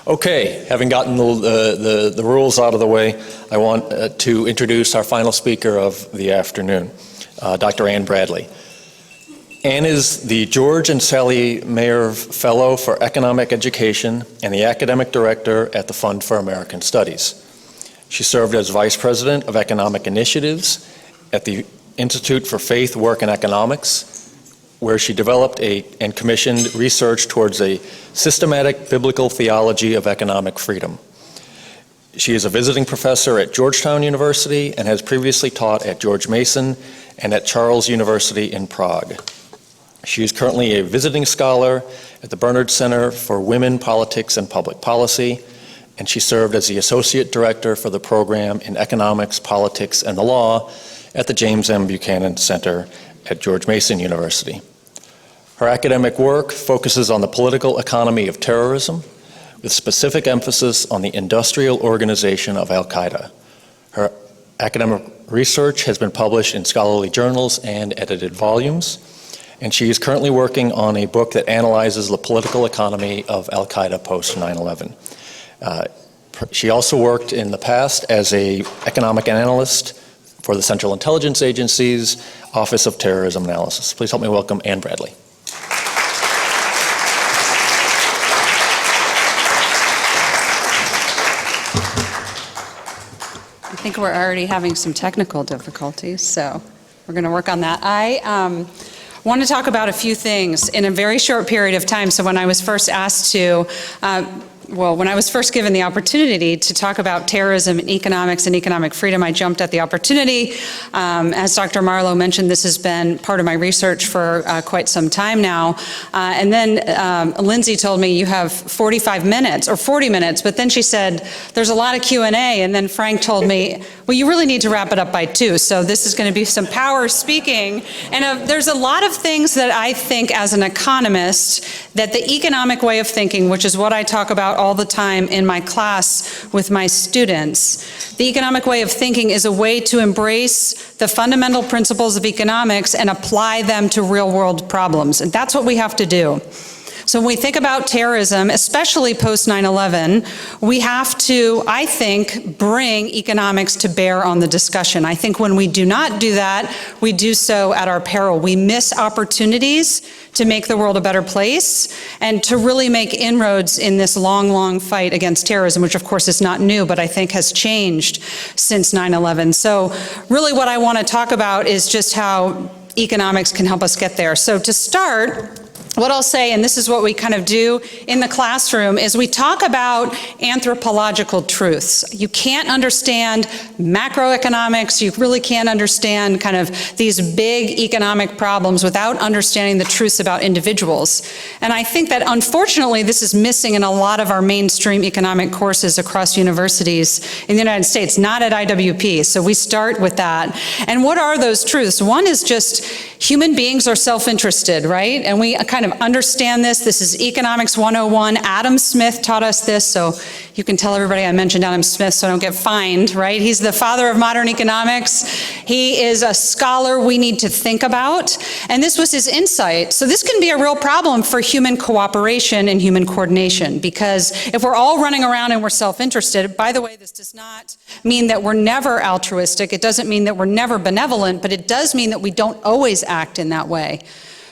Okay, having gotten the rules out of the way, I want to introduce our final speaker of the afternoon, Dr. Ann Bradley. Ann is the George and Sally Mayer Fellow for Economic Education and the Academic Director at the Fund for American Studies. She served as Vice President of Economic Initiatives at the Institute for Faith, Work, and Economics, where she developed and commissioned research towards a systematic biblical theology of economic freedom. She is a visiting professor at Georgetown University and has previously taught at George Mason and at Charles University in Prague. She is currently a visiting scholar at the Bernard Center for Women, Politics, and Public Policy, and she served as the Associate Director for the program in Economics, Politics, and the Law at the James M. Buchanan Center at George Mason University. Her academic work focuses on the political economy of terrorism, with specific emphasis on the industrial organization of al-Qaeda. Her academic research has been published in scholarly journals and edited volumes, and she is currently working on a book that analyzes the political economy of al-Qaeda post 9/11. She also worked in the past as an economic analyst for the Central Intelligence Agency's Office of Terrorism Analysis. Please help me welcome Ann Bradley. I think we're already having some technical difficulties, so we're going to work on that. I want to talk about a few things in a very short period of time. So when I was first asked to, when I was first given the opportunity to talk about terrorism and economic freedom, I jumped at the opportunity. As Dr. Marlowe mentioned, this has been part of my research for quite some time now. And then Lindsay told me you have 45 minutes or 40 minutes, but then she said, there's a lot of Q&A. And then Frank told me, well, you really need to wrap it up by 2. So this is going to be some power speaking. And there's a lot of things that I think as an economist that the economic way of thinking, which is what I talk about all the time in my class with my students. The economic way of thinking is a way to embrace the fundamental principles of economics and apply them to real-world problems. And that's what we have to do. So when we think about terrorism, especially post 9/11, we have to, I think, bring economics to bear on the discussion. I think when we do not do that, we do so at our peril. We miss opportunities to make the world a better place and to really make inroads in this long, long fight against terrorism, which of course is not new, but I think has changed since 9/11. So really what I want to talk about is just how economics can help us get there. So to start, what I'll say, and this is what we kind of do in the classroom, is we talk about anthropological truths. You can't understand macroeconomics, you really can't understand kind of these big economic problems without understanding the truths about individuals. And I think that unfortunately this is missing in a lot of our mainstream economic courses across universities in the United States, not at IWP. So we start with that. And what are those truths? One is just human beings are self-interested, right? And we kind of understand this. This is Economics 101. Adam Smith taught us this, so you can tell everybody I mentioned Adam Smith so I don't get fined, right? He's the father of modern economics. He is a scholar we need to think about, and this was his insight. So this can be a real problem for human cooperation and human coordination, because if we're all running around and we're self-interested, by the way, this does not mean that we're never altruistic. It doesn't mean that we're never benevolent, but it does mean that we don't always act in that way.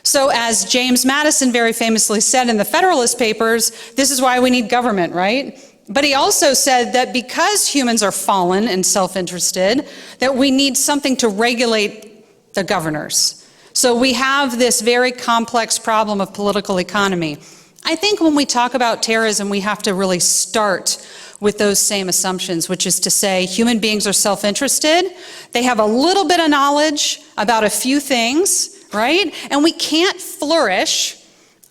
So as James Madison very famously said in the Federalist Papers, this is why we need government, right? But he also said that because humans are fallen and self-interested, that we need something to regulate the governors. So we have this very complex problem of political economy. I think when we talk about terrorism, we have to really start with those same assumptions, which is to say human beings are self-interested. They have a little bit of knowledge about a few things, right? And we can't flourish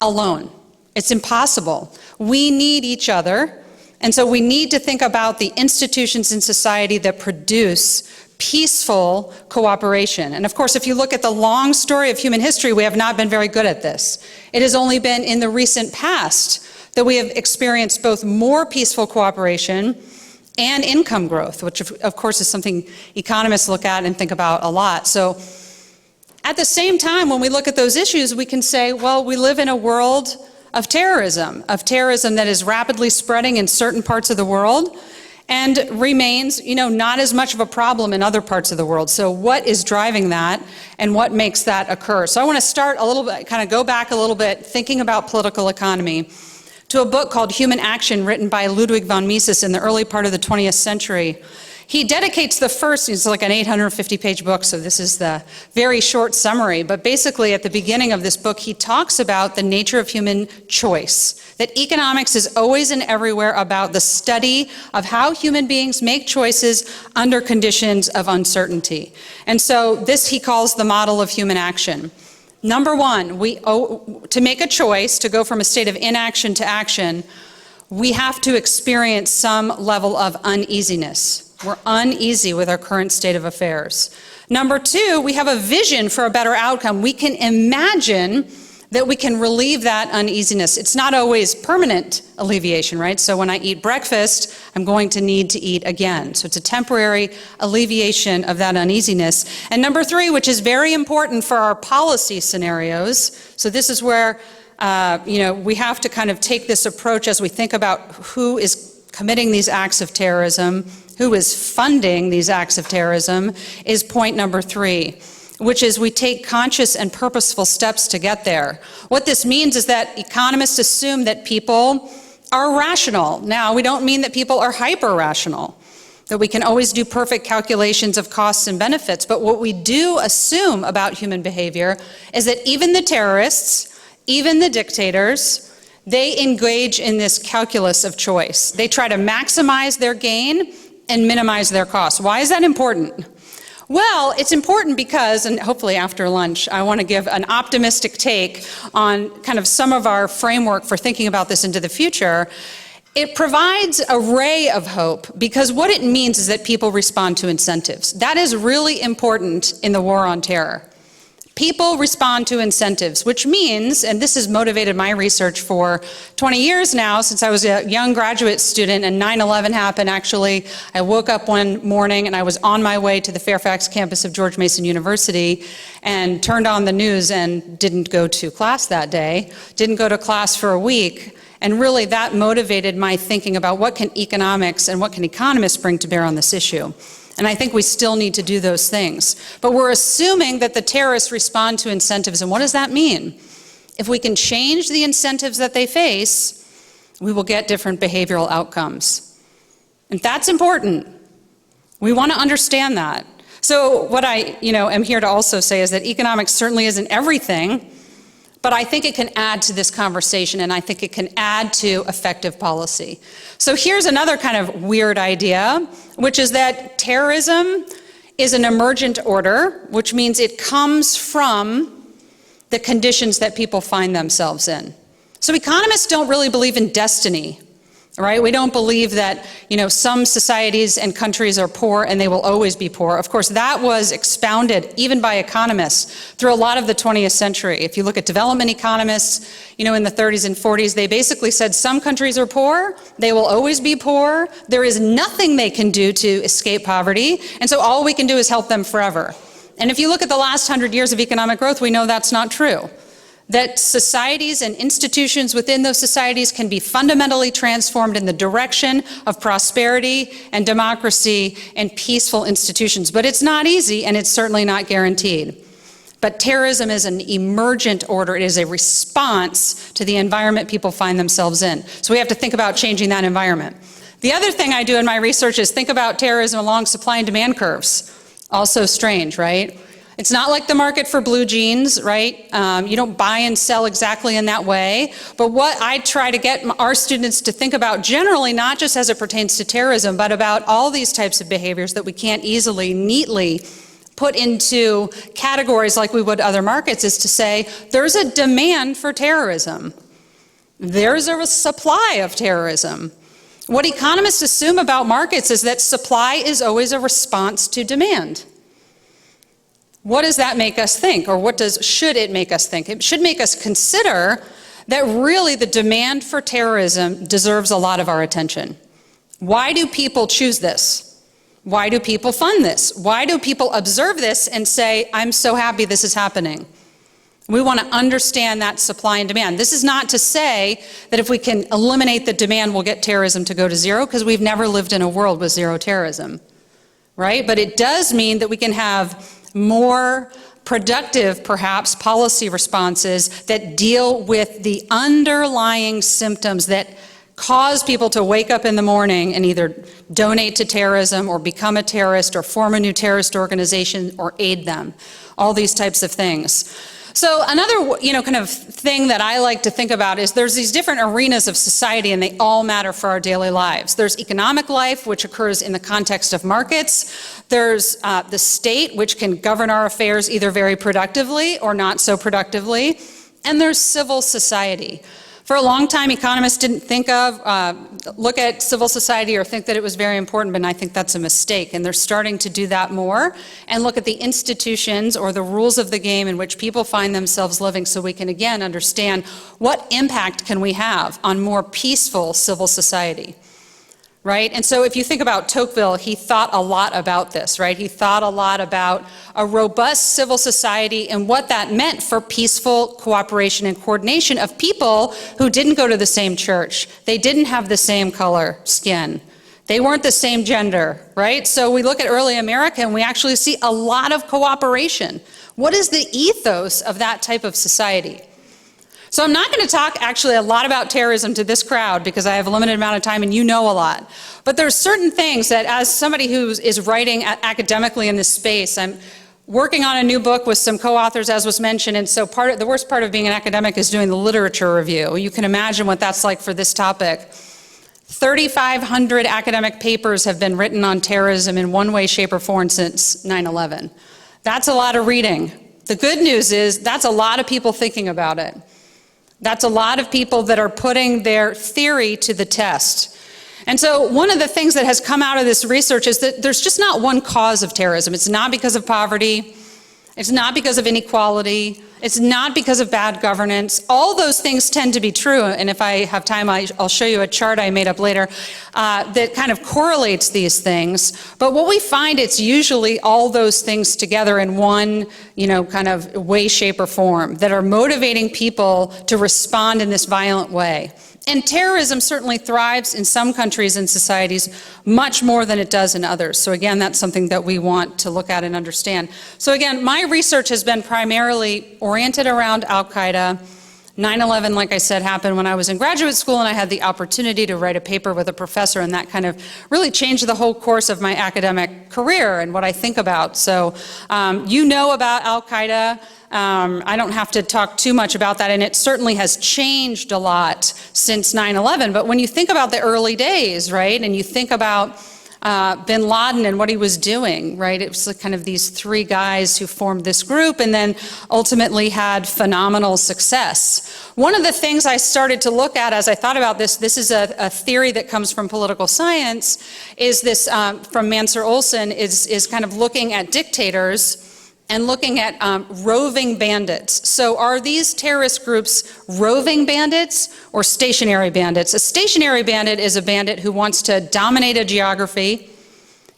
alone. It's impossible. We need each other. And so we need to think about the institutions in society that produce peaceful cooperation. And of course, if you look at the long story of human history, we have not been very good at this. It has only been in the recent past that we have experienced both more peaceful cooperation and income growth, which of course is something economists look at and think about a lot. So at the same time, when we look at those issues, we can say, well, we live in a world of terrorism that is rapidly spreading in certain parts of the world and remains, not as much of a problem in other parts of the world. So what is driving that and what makes that occur? So I want to start a little bit, kind of go back a little bit, thinking about political economy, to a book called Human Action, written by Ludwig von Mises in the early part of the 20th century. He dedicates the first, it's like an 850-page book, so this is the very short summary, but basically at the beginning of this book, he talks about the nature of human choice, that economics is always and everywhere about the study of how human beings make choices under conditions of uncertainty. And so this he calls the model of human action. Number one, to make a choice, to go from a state of inaction to action, we have to experience some level of uneasiness. We're uneasy with our current state of affairs. Number two, we have a vision for a better outcome. We can imagine that we can relieve that uneasiness. It's not always permanent alleviation, right? So when I eat breakfast, I'm going to need to eat again. So it's a temporary alleviation of that uneasiness. And number three, which is very important for our policy scenarios, so this is where we have to kind of take this approach as we think about who is committing these acts of terrorism, who is funding these acts of terrorism, is point number three, which is we take conscious and purposeful steps to get there. What this means is that economists assume that people are rational. Now, we don't mean that people are hyper-rational, that we can always do perfect calculations of costs and benefits, but what we do assume about human behavior is that even the terrorists, even the dictators, they engage in this calculus of choice. They try to maximize their gain and minimize their costs. Why is that important? Well, it's important because, and hopefully after lunch, I want to give an optimistic take on kind of some of our framework for thinking about this into the future. It provides a ray of hope because what it means is that people respond to incentives. That is really important in the war on terror. People respond to incentives, which means, and this has motivated my research for 20 years now, since I was a young graduate student and 9/11 happened, actually. I woke up one morning and I was on my way to the Fairfax campus of George Mason University and turned on the news and didn't go to class that day, didn't go to class for a week, and really that motivated my thinking about what can economics and what can economists bring to bear on this issue. And I think we still need to do those things. But we're assuming that the terrorists respond to incentives. And what does that mean? If we can change the incentives that they face, we will get different behavioral outcomes. And that's important. We want to understand that. So what I am here to also say is that economics certainly isn't everything, but I think it can add to this conversation, and I think it can add to effective policy. So here's another kind of weird idea, which is that terrorism is an emergent order, which means it comes from the conditions that people find themselves in. So economists don't really believe in destiny, right? We don't believe that, some societies and countries are poor and they will always be poor. Of course, that was expounded even by economists through a lot of the 20th century. If you look at development economists, in the 30s and 40s, they basically said some countries are poor, they will always be poor, there is nothing they can do to escape poverty, and so all we can do is help them forever. And if you look at the last 100 years of economic growth, we know that's not true. That societies and institutions within those societies can be fundamentally transformed in the direction of prosperity and democracy and peaceful institutions. But it's not easy, and it's certainly not guaranteed. But terrorism is an emergent order. It is a response to the environment people find themselves in. So we have to think about changing that environment. The other thing I do in my research is think about terrorism along supply and demand curves. Also strange, right? It's not like the market for blue jeans, right? You don't buy and sell exactly in that way. But what I try to get our students to think about generally, not just as it pertains to terrorism, but about all these types of behaviors that we can't easily, neatly put into categories like we would other markets, is to say there's a demand for terrorism. There's a supply of terrorism. What economists assume about markets is that supply is always a response to demand. What does that make us think, or should it make us think? It should make us consider that really the demand for terrorism deserves a lot of our attention. Why do people choose this? Why do people fund this? Why do people observe this and say, I'm so happy this is happening? We want to understand that supply and demand. This is not to say that if we can eliminate the demand, we'll get terrorism to go to zero, because we've never lived in a world with zero terrorism, right? But it does mean that we can have more productive, perhaps, policy responses that deal with the underlying symptoms that cause people to wake up in the morning and either donate to terrorism or become a terrorist or form a new terrorist organization or aid them. All these types of things. So another, kind of thing that I like to think about is there's these different arenas of society, and they all matter for our daily lives. There's economic life, which occurs in the context of markets. There's the state, which can govern our affairs either very productively or not so productively. And there's civil society. For a long time, economists didn't look at civil society or think that it was very important, but I think that's a mistake. And they're starting to do that more and look at the institutions or the rules of the game in which people find themselves living, so we can, again, understand what impact can we have on more peaceful civil society. Right? And so if you think about Tocqueville, he thought a lot about this, right? He thought a lot about a robust civil society and what that meant for peaceful cooperation and coordination of people who didn't go to the same church. They didn't have the same color skin. They weren't the same gender, right? So we look at early America and we actually see a lot of cooperation. What is the ethos of that type of society? So I'm not going to talk actually a lot about terrorism to this crowd because I have a limited amount of time and you know a lot. But there's certain things that, as somebody who is writing academically in this space, I'm working on a new book with some co-authors, as was mentioned, and so the worst part of being an academic is doing the literature review. You can imagine what that's like for this topic. 3,500 academic papers have been written on terrorism in one way, shape, or form since 9/11. That's a lot of reading. The good news is that's a lot of people thinking about it. That's a lot of people that are putting their theory to the test. And so one of the things that has come out of this research is that there's just not one cause of terrorism. It's not because of poverty. It's not because of inequality. It's not because of bad governance. All those things tend to be true. And if I have time, I'll show you a chart I made up later that kind of correlates these things. But what we find, it's usually all those things together in one, kind of way, shape, or form that are motivating people to respond in this violent way. And terrorism certainly thrives in some countries and societies much more than it does in others. So again, that's something that we want to look at and understand. So again, my research has been primarily oriented around Al-Qaeda. 9/11, like I said, happened when I was in graduate school, and I had the opportunity to write a paper with a professor, and that kind of really changed the whole course of my academic career and what I think about. So you know about Al-Qaeda. I don't have to talk too much about that, and it certainly has changed a lot since 9/11. But when you think about the early days, right, and you think about bin Laden and what he was doing, right, it was kind of these three guys who formed this group and then ultimately had phenomenal success. One of the things I started to look at as I thought about this is a theory that comes from political science, is this, from Mansur Olson, is kind of looking at dictators and looking at roving bandits. So are these terrorist groups roving bandits or stationary bandits? A stationary bandit is a bandit who wants to dominate a geography,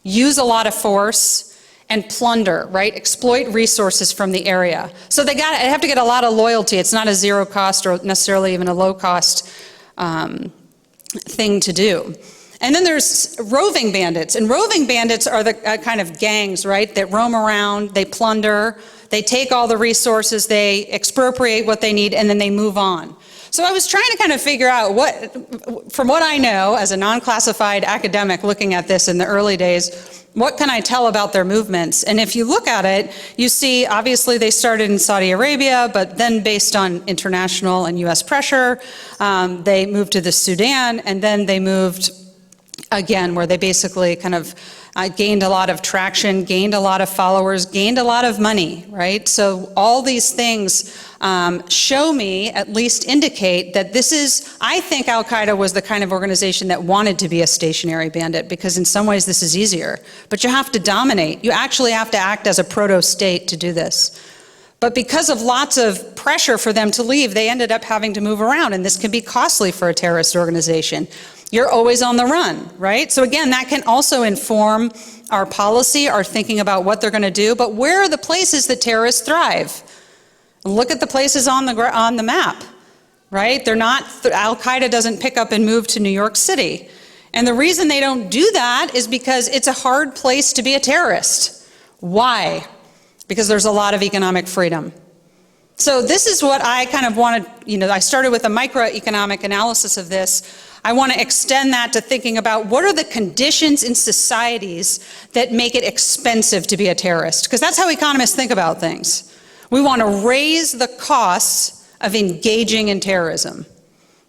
use a lot of force, and plunder, right? Exploit resources from the area. So they have to get a lot of loyalty. It's not a zero cost or necessarily even a low cost thing to do. And then there's roving bandits, and roving bandits are the kind of gangs, right, that roam around, they plunder, they take all the resources, they expropriate what they need, and then they move on. So I was trying to kind of figure out from what I know as a non-classified academic looking at this in the early days, what can I tell about their movements? And if you look at it, you see obviously they started in Saudi Arabia, but then based on international and US pressure, they moved to the Sudan, and then they moved again, where they basically kind of gained a lot of traction, gained a lot of followers, gained a lot of money, right? So all these things show me, at least indicate that I think Al-Qaeda was the kind of organization that wanted to be a stationary bandit, because in some ways this is easier. But you have to dominate. You actually have to act as a proto-state to do this. But because of lots of pressure for them to leave, they ended up having to move around, and this can be costly for a terrorist organization. You're always on the run, right? So again, that can also inform our policy, our thinking about what they're going to do. But where are the places that terrorists thrive? Look at the places on the map, right? They're not, Al-Qaeda doesn't pick up and move to New York City. And the reason they don't do that is because it's a hard place to be a terrorist. Why? Because there's a lot of economic freedom. So this is what I kind of wanted, I started with a microeconomic analysis of this. I want to extend that to thinking about what are the conditions in societies that make it expensive to be a terrorist? Because that's how economists think about things. We want to raise the costs of engaging in terrorism.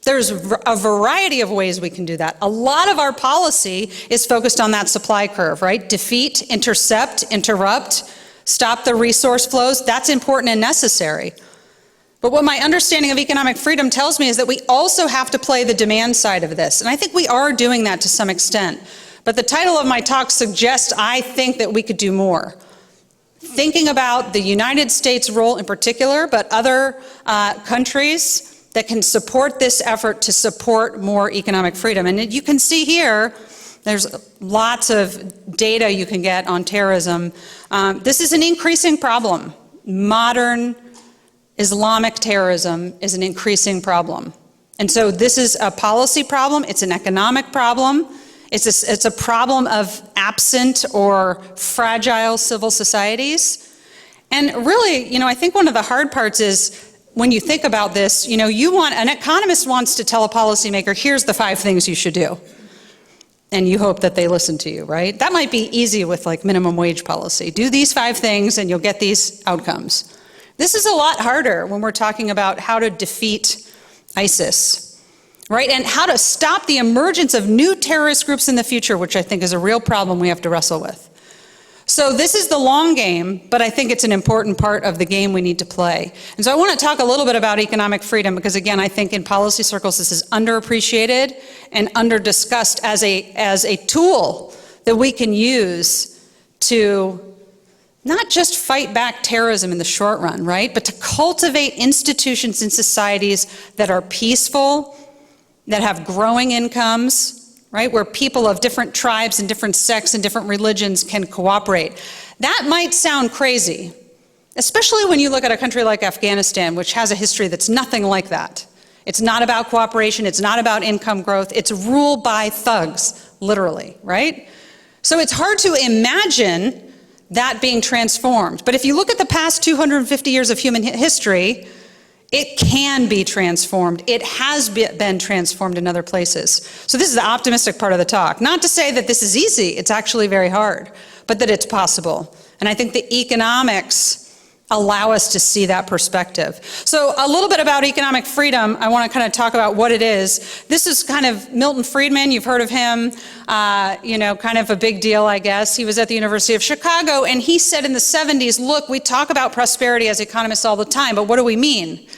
There's a variety of ways we can do that. A lot of our policy is focused on that supply curve, right? Defeat, intercept, interrupt, stop the resource flows. That's important and necessary. But what my understanding of economic freedom tells me is that we also have to play the demand side of this. And I think we are doing that to some extent. But the title of my talk suggests I think that we could do more. Thinking about the United States' role in particular, but other countries that can support this effort to support more economic freedom. And you can see here, there's lots of data you can get on terrorism. This is an increasing problem. Modern Islamic terrorism is an increasing problem. And so this is a policy problem, it's an economic problem, it's a problem of absent or fragile civil societies. And really, I think one of the hard parts is when you think about this, an economist wants to tell a policymaker, here's the 5 things you should do. And you hope that they listen to you, right? That might be easy with like minimum wage policy. Do these 5 things and you'll get these outcomes. This is a lot harder when we're talking about how to defeat ISIS, right? And how to stop the emergence of new terrorist groups in the future, which I think is a real problem we have to wrestle with. So this is the long game, but I think it's an important part of the game we need to play. And so I want to talk a little bit about economic freedom because, again, I think in policy circles this is underappreciated and under-discussed as a tool that we can use to not just fight back terrorism in the short run, right, but to cultivate institutions in societies that are peaceful, that have growing incomes, right, where people of different tribes and different sects and different religions can cooperate. That might sound crazy, especially when you look at a country like Afghanistan, which has a history that's nothing like that. It's not about cooperation, it's not about income growth, it's rule by thugs, literally, right? So it's hard to imagine that being transformed. But if you look at the past 250 years of human history, it can be transformed. It has been transformed in other places. So this is the optimistic part of the talk. Not to say that this is easy, it's actually very hard, but that it's possible. And I think the economics allow us to see that perspective. So a little bit about economic freedom, I want to kind of talk about what it is. This is kind of Milton Friedman, you've heard of him, kind of a big deal, I guess. He was at the University of Chicago, and he said in the 70s, look, we talk about prosperity as economists all the time, but what do we mean?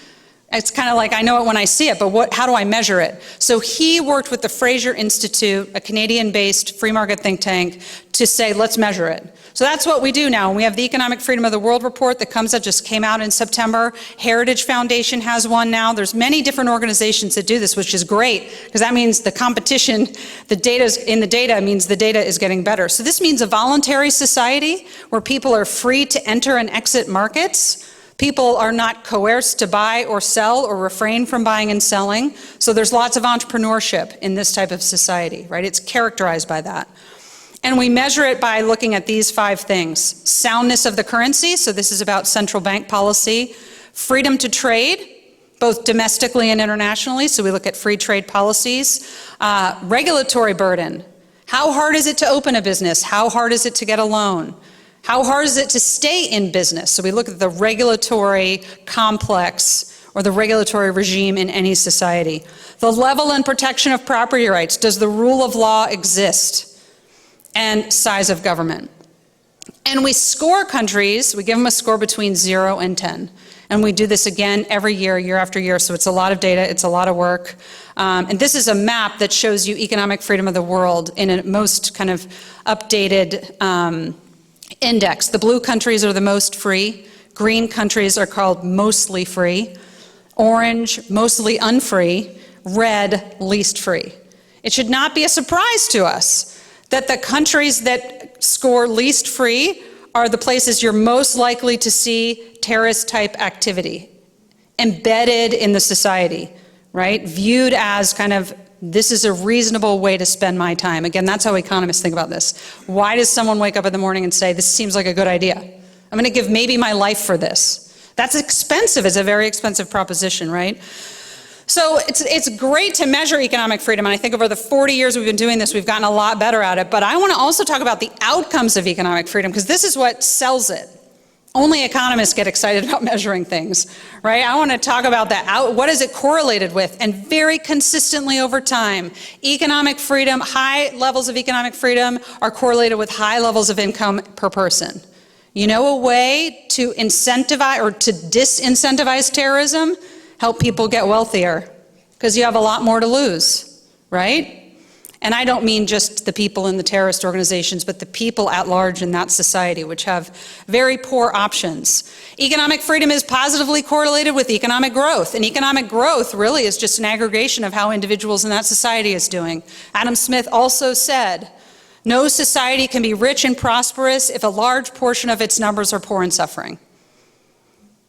It's kind of like, I know it when I see it, but how do I measure it? So he worked with the Fraser Institute, a Canadian-based free market think tank, to say, let's measure it. So that's what we do now. And we have the Economic Freedom of the World report that just came out in September. Heritage Foundation has one now. There's many different organizations that do this, which is great, because that means the competition, the data means the data is getting better. So this means a voluntary society where people are free to enter and exit markets. People are not coerced to buy or sell or refrain from buying and selling. So there's lots of entrepreneurship in this type of society, right? It's characterized by that. And we measure it by looking at these 5 things. Soundness of the currency, so this is about central bank policy. Freedom to trade, both domestically and internationally, so we look at free trade policies. Regulatory burden. How hard is it to open a business? How hard is it to get a loan? How hard is it to stay in business? So we look at the regulatory complex or the regulatory regime in any society. The level and protection of property rights. Does the rule of law exist? And size of government. And we score countries, we give them a score between 0 and 10. And we do this again every year, year after year, so it's a lot of data, it's a lot of work. And this is a map that shows you economic freedom of the world in a most kind of updated index. The blue countries are the most free. Green countries are called mostly free. Orange, mostly unfree. Red, least free. It should not be a surprise to us that the countries that score least free are the places you're most likely to see terrorist-type activity embedded in the society, right? Viewed as kind of, this is a reasonable way to spend my time. Again, that's how economists think about this. Why does someone wake up in the morning and say, this seems like a good idea? I'm going to give maybe my life for this. That's expensive. It's a very expensive proposition, right? So it's great to measure economic freedom, and I think over the 40 years we've been doing this, we've gotten a lot better at it. But I want to also talk about the outcomes of economic freedom, because this is what sells it. Only economists get excited about measuring things, right? I want to talk about what is it correlated with, and very consistently over time, economic freedom, high levels of economic freedom are correlated with high levels of income per person. You know a way to incentivize or to disincentivize terrorism? Help people get wealthier, because you have a lot more to lose, right? And I don't mean just the people in the terrorist organizations, but the people at large in that society, which have very poor options. Economic freedom is positively correlated with economic growth, and economic growth really is just an aggregation of how individuals in that society is doing. Adam Smith also said, no society can be rich and prosperous if a large portion of its numbers are poor and suffering.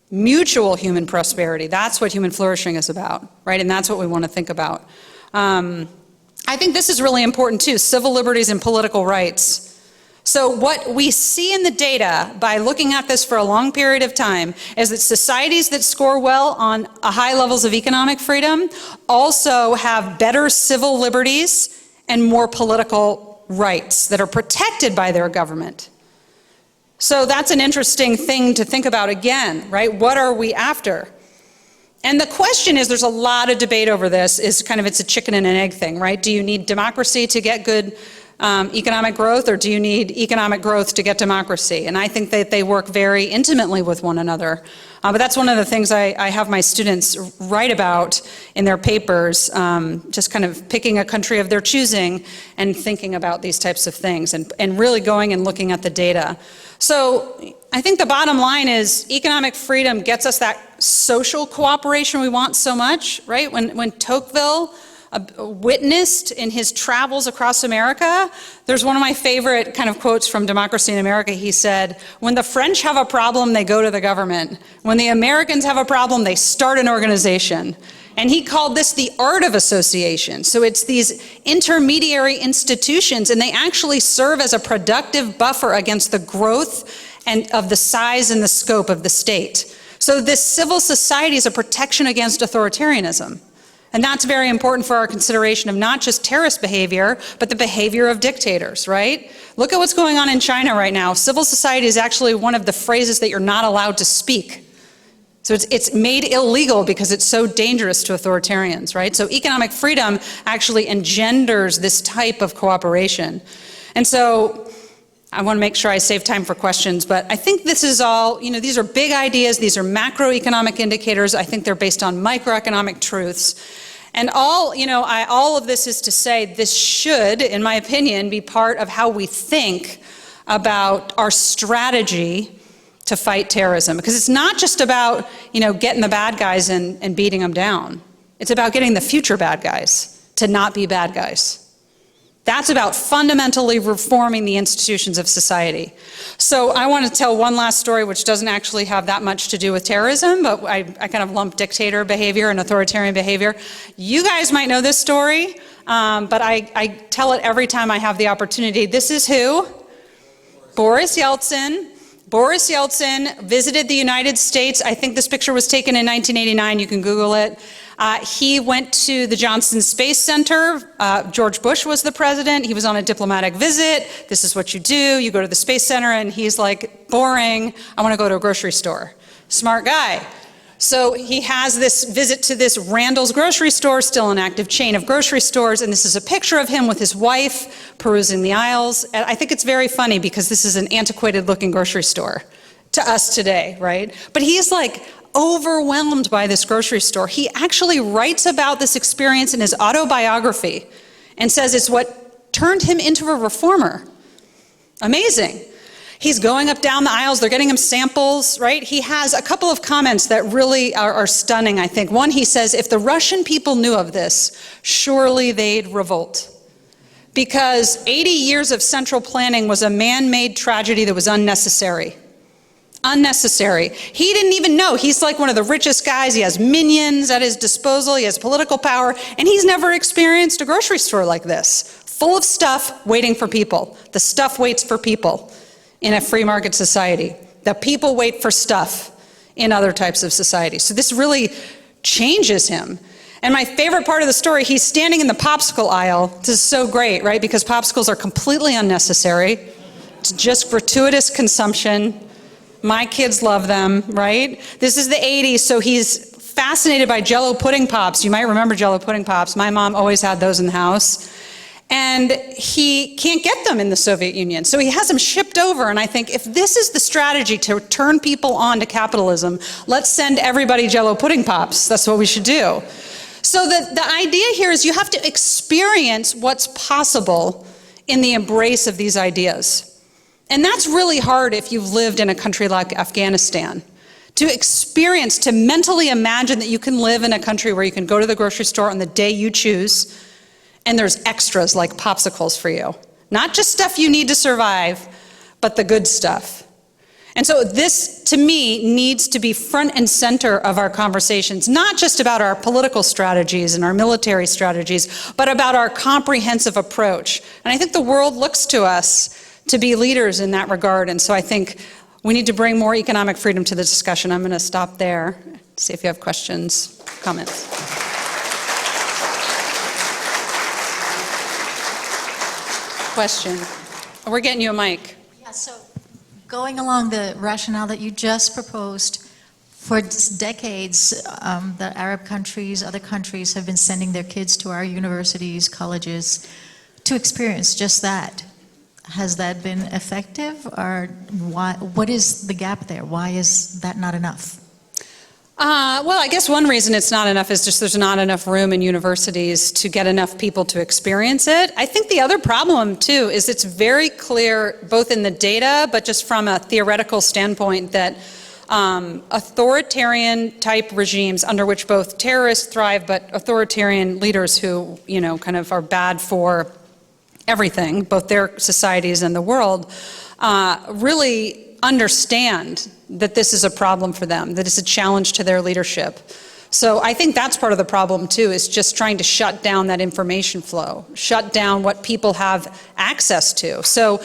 Mutual human prosperity, that's what human flourishing is about, right? And that's what we want to think about. I think this is really important too, civil liberties and political rights. So what we see in the data by looking at this for a long period of time is that societies that score well on high levels of economic freedom also have better civil liberties and more political rights that are protected by their government. So that's an interesting thing to think about again, right? What are we after? And the question is, there's a lot of debate over this, is kind of, it's a chicken and an egg thing, right? Do you need democracy to get good economic growth, or do you need economic growth to get democracy? And I think that they work very intimately with one another. But that's one of the things I have my students write about in their papers, just kind of picking a country of their choosing and thinking about these types of things, and really going and looking at the data. So I think the bottom line is economic freedom gets us that social cooperation we want so much, right? When Tocqueville witnessed in his travels across America, there's one of my favorite kind of quotes from Democracy in America. He said, when the French have a problem, they go to the government. When the Americans have a problem, they start an organization. And he called this the art of association. So it's these intermediary institutions, and they actually serve as a productive buffer against the growth and of the size and the scope of the state. So this civil society is a protection against authoritarianism. And that's very important for our consideration of not just terrorist behavior, but the behavior of dictators, right? Look at what's going on in China right now. Civil society is actually one of the phrases that you're not allowed to speak. So it's made illegal because it's so dangerous to authoritarians, right? So economic freedom actually engenders this type of cooperation. And so I want to make sure I save time for questions, but I think this is all, these are big ideas, these are macroeconomic indicators. I think they're based on microeconomic truths. And all of this is to say this should, in my opinion, be part of how we think about our strategy to fight terrorism. Because it's not just about, getting the bad guys and beating them down. It's about getting the future bad guys to not be bad guys. That's about fundamentally reforming the institutions of society. So I want to tell one last story which doesn't actually have that much to do with terrorism, but I kind of lump dictator behavior and authoritarian behavior. You guys might know this story, but I tell it every time I have the opportunity. This is who? Boris Yeltsin. Boris Yeltsin visited the United States. I think this picture was taken in 1989. You can Google it. He went to the Johnson Space Center. George Bush was the president. He was on a diplomatic visit. This is what you do. You go to the Space Center, and he's like, boring. I want to go to a grocery store. Smart guy. So he has this visit to this Randall's grocery store, still an active chain of grocery stores, and this is a picture of him with his wife perusing the aisles. And I think it's very funny because this is an antiquated looking grocery store to us today, right? But he's like overwhelmed by this grocery store. He actually writes about this experience in his autobiography and says it's what turned him into a reformer. Amazing. He's going up down the aisles, they're getting him samples, right? He has a couple of comments that really are stunning, I think. One, he says, if the Russian people knew of this, surely they'd revolt. because 80 years of central planning was a man-made tragedy that was unnecessary. Unnecessary. He didn't even know. He's like one of the richest guys. He has minions at his disposal. He has political power. And he's never experienced a grocery store like this, full of stuff waiting for people. The stuff waits for people in a free market society. The people wait for stuff in other types of societies. So this really changes him. And my favorite part of the story, he's standing in the popsicle aisle. This is so great, right? Because popsicles are completely unnecessary. It's just gratuitous consumption. My kids love them, right? This is the 80s, so he's fascinated by Jello pudding pops. You might remember Jello pudding pops. My mom always had those in the house. And he can't get them in the Soviet Union, so he has them shipped over. And I think if this is the strategy to turn people on to capitalism, let's send everybody Jello pudding pops. That's what we should do. So the idea here is you have to experience what's possible in the embrace of these ideas. And that's really hard if you've lived in a country like Afghanistan. To experience, to mentally imagine that you can live in a country where you can go to the grocery store on the day you choose, and there's extras like popsicles for you. Not just stuff you need to survive, but the good stuff. And so this, to me, needs to be front and center of our conversations, not just about our political strategies and our military strategies, but about our comprehensive approach. And I think the world looks to us to be leaders in that regard. And so I think we need to bring more economic freedom to the discussion. I'm going to stop there, see if you have questions, comments. Question. We're getting you a mic. Yeah, so going along the rationale that you just proposed, for decades, the Arab countries, other countries have been sending their kids to our universities, colleges, to experience just that. Has that been effective, or why, what is the gap there? Why is that not enough? Well, I guess one reason it's not enough is just there's not enough room in universities to get enough people to experience it. I think the other problem, too, is it's very clear, both in the data, but just from a theoretical standpoint, that authoritarian-type regimes under which both terrorists thrive, but authoritarian leaders who, you know, kind of are bad for everything, both their societies and the world, really understand that this is a problem for them, that it's a challenge to their leadership. So I think that's part of the problem too, is just trying to shut down that information flow, shut down what people have access to. So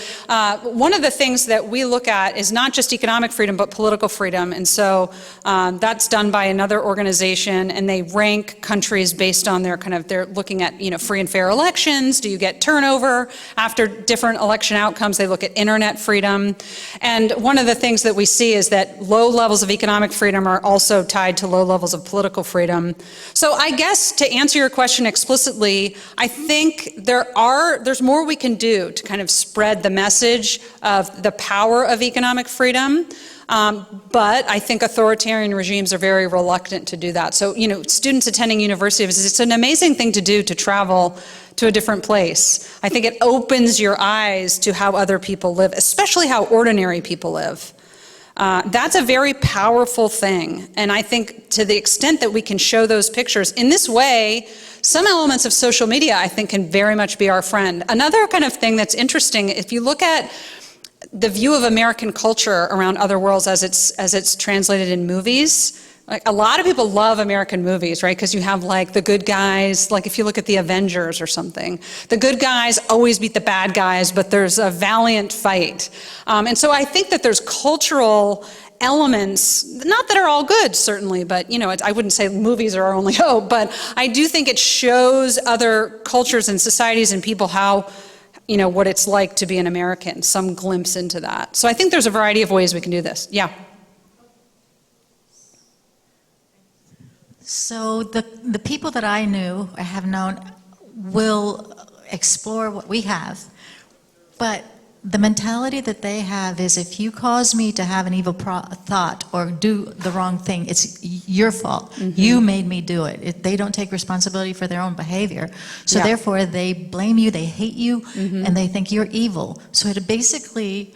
one of the things that we look at is not just economic freedom, but political freedom. And so that's done by another organization, and they rank countries based on their they're looking at, you know, free and fair elections. Do you get turnover after different election outcomes? They look at internet freedom. And one of the things that we see is that low levels of economic freedom are also tied to low levels of political freedom. So I guess to answer your question explicitly, I think there's more we can do to kind of spread the message of the power of economic freedom. But I think authoritarian regimes are very reluctant to do that. So, you know, students attending universities, it's an amazing thing to do, to travel to a different place. I think it opens your eyes to how other people live, especially how ordinary people live. That's a very powerful thing. And I think to the extent that we can show those pictures in this way, some elements of social media, I think, can very much be our friend. Another kind of thing that's interesting, if you look at the view of American culture around other worlds as it's translated in movies, like a lot of people love American movies, right? Because you have like the good guys, like if you look at the Avengers or something, the good guys always beat the bad guys, but there's a valiant fight. And so I think that there's cultural elements, not that are all good, certainly, but you know, I wouldn't say movies are our only hope, but I do think it shows other cultures and societies and people how, you know, what it's like to be an American, some glimpse into that. So I think there's a variety of ways we can do this. Yeah. So the people that I have known, will explore what we have, but the mentality that they have is, if you cause me to have an evil thought or do the wrong thing, it's your fault. Mm-hmm. You made me do it. They don't take responsibility for their own behavior. So therefore they blame you, they hate you, mm-hmm. and they think you're evil. So it basically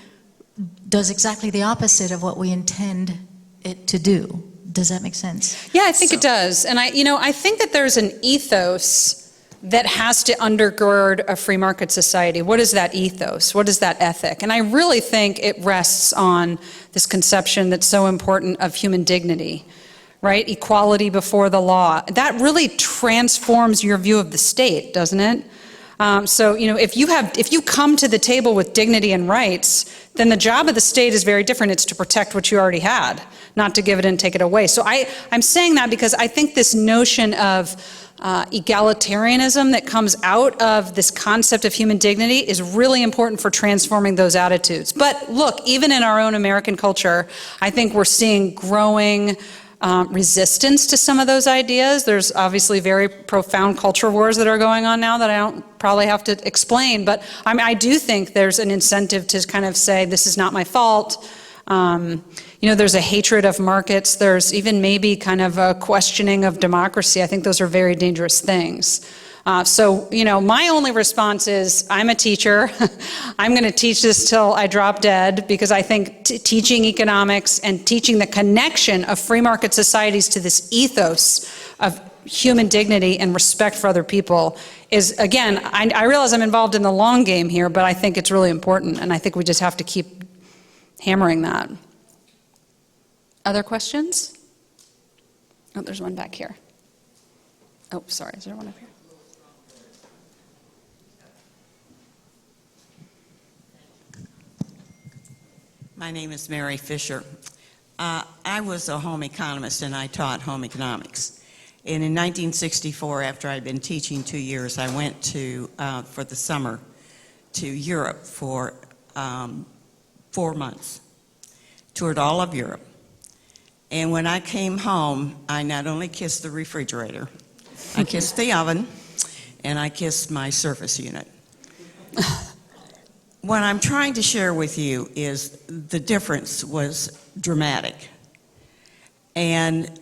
does exactly the opposite of what we intend it to do. Does that make sense? Yeah, I think it does. And I think that there's an ethos that has to undergird a free market society? What is that ethos? What is that ethic? And I really think it rests on this conception that's so important of human dignity, right? Equality before the law. That really transforms your view of the state, doesn't it? So, if you come to the table with dignity and rights, then the job of the state is very different. It's to protect what you already had, not to give it and take it away. So I'm saying that because I think this notion of egalitarianism that comes out of this concept of human dignity is really important for transforming those attitudes. But look, even in our own American culture, I think we're seeing growing resistance to some of those ideas. There's obviously very profound culture wars that are going on now that I don't probably have to explain, but I do think there's an incentive to kind of say, this is not my fault. There's a hatred of markets. There's even maybe kind of a questioning of democracy. I think those are very dangerous things. So my only response is, I'm a teacher. I'm going to teach this till I drop dead, because I think teaching economics and teaching the connection of free market societies to this ethos of human dignity and respect for other people is, again, I realize I'm involved in the long game here, but I think it's really important, and I think we just have to keep hammering that. Other questions? Oh, there's one back here. Oh, sorry, is there one up here? My name is Mary Fisher. I was a home economist and I taught home economics. And in 1964, after I'd been teaching 2 years, I went for the summer to Europe for 4 months. Toured all of Europe. And when I came home, I not only kissed the refrigerator, I kissed the oven, and I kissed my surface unit. What I'm trying to share with you is the difference was dramatic. And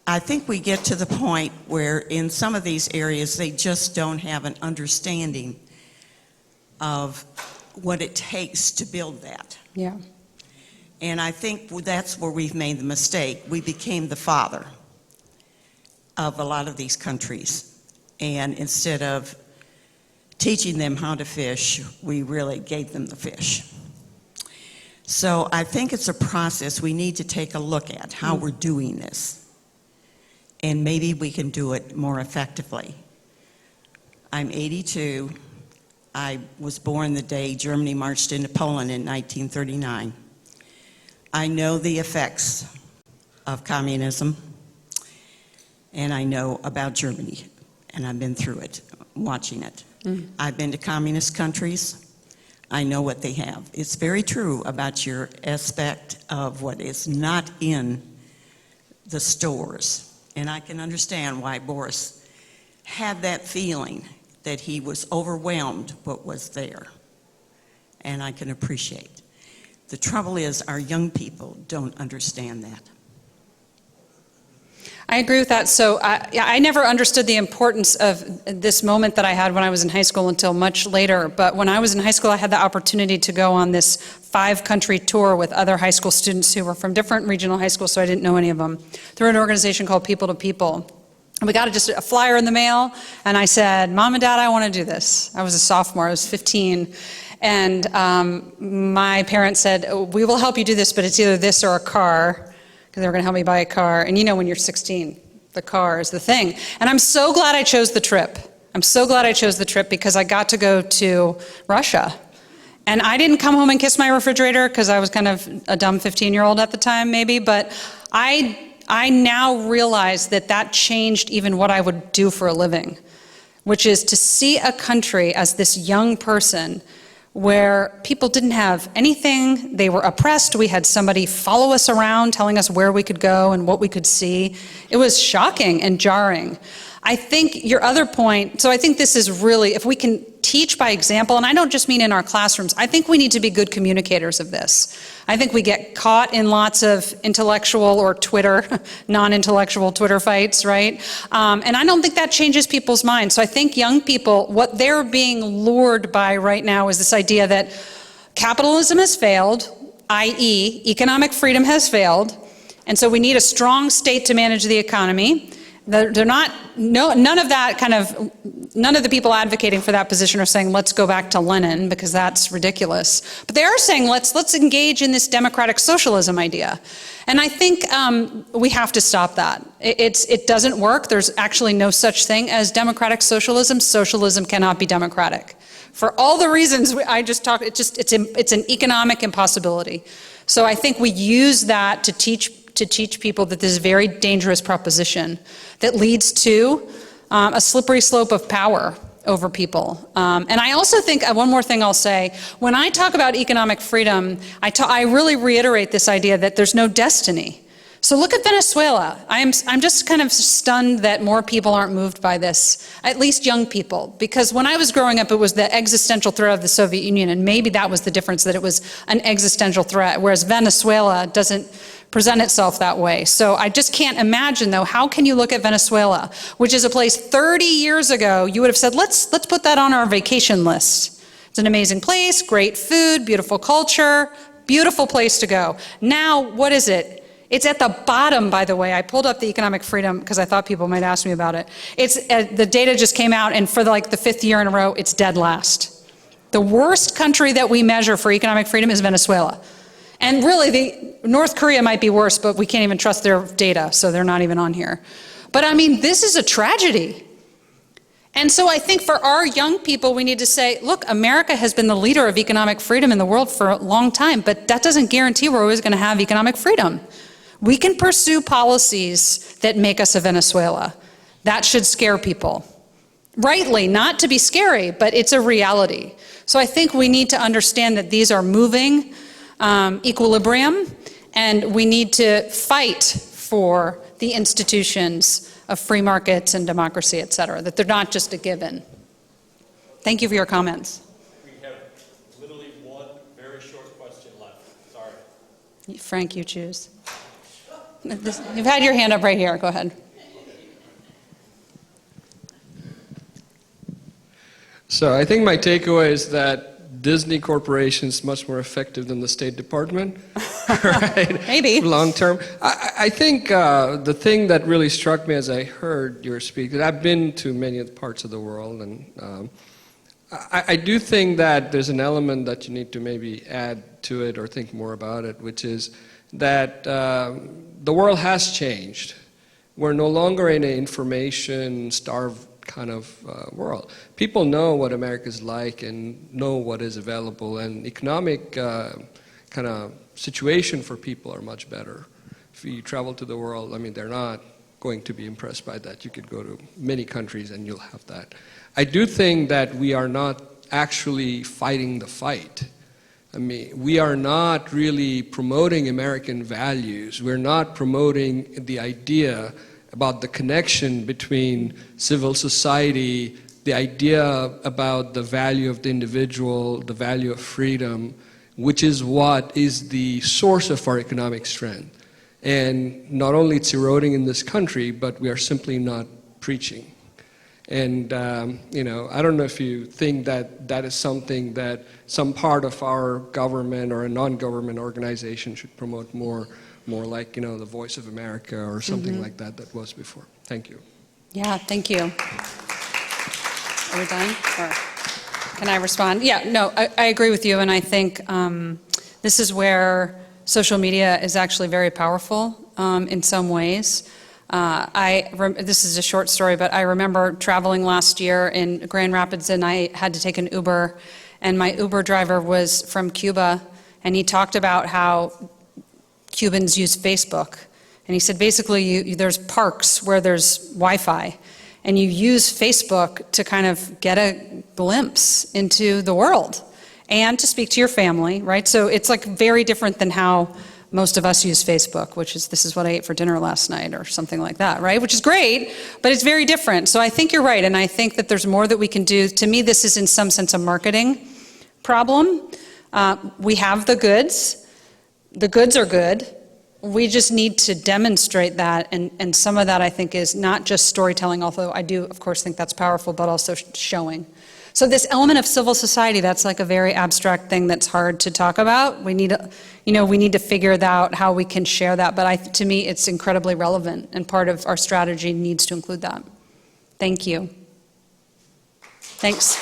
I think we get to the point where in some of these areas they just don't have an understanding of what it takes to build that. Yeah. And I think that's where we've made the mistake. We became the father of a lot of these countries. And instead of teaching them how to fish, we really gave them the fish. So I think it's a process we need to take a look at, how we're doing this. And maybe we can do it more effectively. I'm 82. I was born the day Germany marched into Poland in 1939. I know the effects of communism, and I know about Germany, and I've been through it, watching it. I've been to communist countries. I know what they have. It's very true about your aspect of what is not in the stores. And I can understand why Boris had that feeling that he was overwhelmed what was there. And I can appreciate. The trouble is our young people don't understand that. I agree with that. So I never understood the importance of this moment that I had when I was in high school until much later. But when I was in high school, I had the opportunity to go on this 5-country tour with other high school students who were from different regional high schools, so I didn't know any of them, through an organization called People to People. And we got just a flyer in the mail, and I said, Mom and Dad, I want to do this. I was a sophomore, I was 15. And my parents said, we will help you do this, but it's either this or a car. They were going to help me buy a car. And when you're 16, the car is the thing. And I'm so glad I chose the trip. I'm so glad I chose the trip because I got to go to Russia. And I didn't come home and kiss my refrigerator because I was kind of a dumb 15-year-old at the time, maybe. But I now realize that changed even what I would do for a living, which is to see a country as this young person where people didn't have anything, they were oppressed, we had somebody follow us around telling us where we could go and what we could see. It was shocking and jarring. I think your other point, so I think this is really, if we can teach by example, and I don't just mean in our classrooms, I think we need to be good communicators of this. I think we get caught in lots of intellectual or non-intellectual Twitter fights, right? And I don't think that changes people's minds. So I think young people, what they're being lured by right now is this idea that capitalism has failed, i.e. economic freedom has failed, and so we need a strong state to manage the economy. They're not, no, none of the people advocating for that position are saying, let's go back to Lenin, because that's ridiculous. But they are saying, let's engage in this democratic socialism idea. And I think we have to stop that. It doesn't work. There's actually no such thing as democratic socialism. Socialism cannot be democratic. For all the reasons I just talked, it's an economic impossibility. So I think we use that to teach people that this is a very dangerous proposition that leads to a slippery slope of power over people. And I also think, one more thing I'll say, when I talk about economic freedom, I really reiterate this idea that there's no destiny. So look at Venezuela. I'm just kind of stunned that more people aren't moved by this, at least young people. Because when I was growing up, it was the existential threat of the Soviet Union, and maybe that was the difference, that it was an existential threat, whereas Venezuela doesn't present itself that way. So I just can't imagine, though, how can you look at Venezuela, which is a place 30 years ago, you would have said, let's put that on our vacation list. It's an amazing place, great food, beautiful culture, beautiful place to go. Now, what is it? It's at the bottom, by the way. I pulled up the economic freedom because I thought people might ask me about it. The data just came out, and for the 5th year in a row, it's dead last. The worst country that we measure for economic freedom is Venezuela. And really, North Korea might be worse, but we can't even trust their data, so they're not even on here. But I mean, this is a tragedy. And so I think for our young people, we need to say, look, America has been the leader of economic freedom in the world for a long time, but that doesn't guarantee we're always going to have economic freedom. We can pursue policies that make us a Venezuela. That should scare people. Rightly, not to be scary, but it's a reality. So I think we need to understand that these are moving equilibrium, and we need to fight for the institutions of free markets and democracy, et cetera, that they're not just a given. Thank you for your comments. We have literally one very short question left. Sorry. Frank, you choose. You've had your hand up right here. Go ahead. So I think my takeaway is that Disney Corporation is much more effective than the State Department, right? Maybe. Long term. I think the thing that really struck me as I heard your speak, that I've been to many parts of the world, and I do think that there's an element that you need to maybe add to it or think more about it, which is that the world has changed. We're no longer in an information-starved kind of world. People know what America's like and know what is available, and economic kind of situation for people are much better. If you travel to the world, I mean, they're not going to be impressed by that. You could go to many countries and you'll have that. I do think that we are not actually fighting the fight. I mean, we are not really promoting American values. We're not promoting the idea about the connection between civil society, the idea about the value of the individual, the value of freedom, which is what is the source of our economic strength. And not only it's eroding in this country, but we are simply not preaching. And, you know, I don't know if you think that that is something that some part of our government or a non-government organization should promote more like, you know, the Voice of America or something like that was before. Thank you. Yeah, thank you. Are we done? Or can I respond? Yeah, no, I agree with you, and I think this is where social media is actually very powerful in some ways. This is a short story, but I remember traveling last year in Grand Rapids, and I had to take an Uber, and my Uber driver was from Cuba, and he talked about how Cubans use Facebook. And he said, basically, there's parks where there's Wi-Fi, and you use Facebook to kind of get a glimpse into the world and to speak to your family, right? So it's like very different than how most of us use Facebook, which is, this is what I ate for dinner last night or something like that, right? Which is great, but it's very different. So I think you're right, and I think that there's more that we can do. To me, this is in some sense a marketing problem. We have the goods. The goods are good. We just need to demonstrate that, and some of that I think is not just storytelling, although I do, of course, think that's powerful, but also showing. So this element of civil society, that's like a very abstract thing that's hard to talk about. We need to figure out how we can share that, but to me, it's incredibly relevant, and part of our strategy needs to include that. Thank you. Thanks.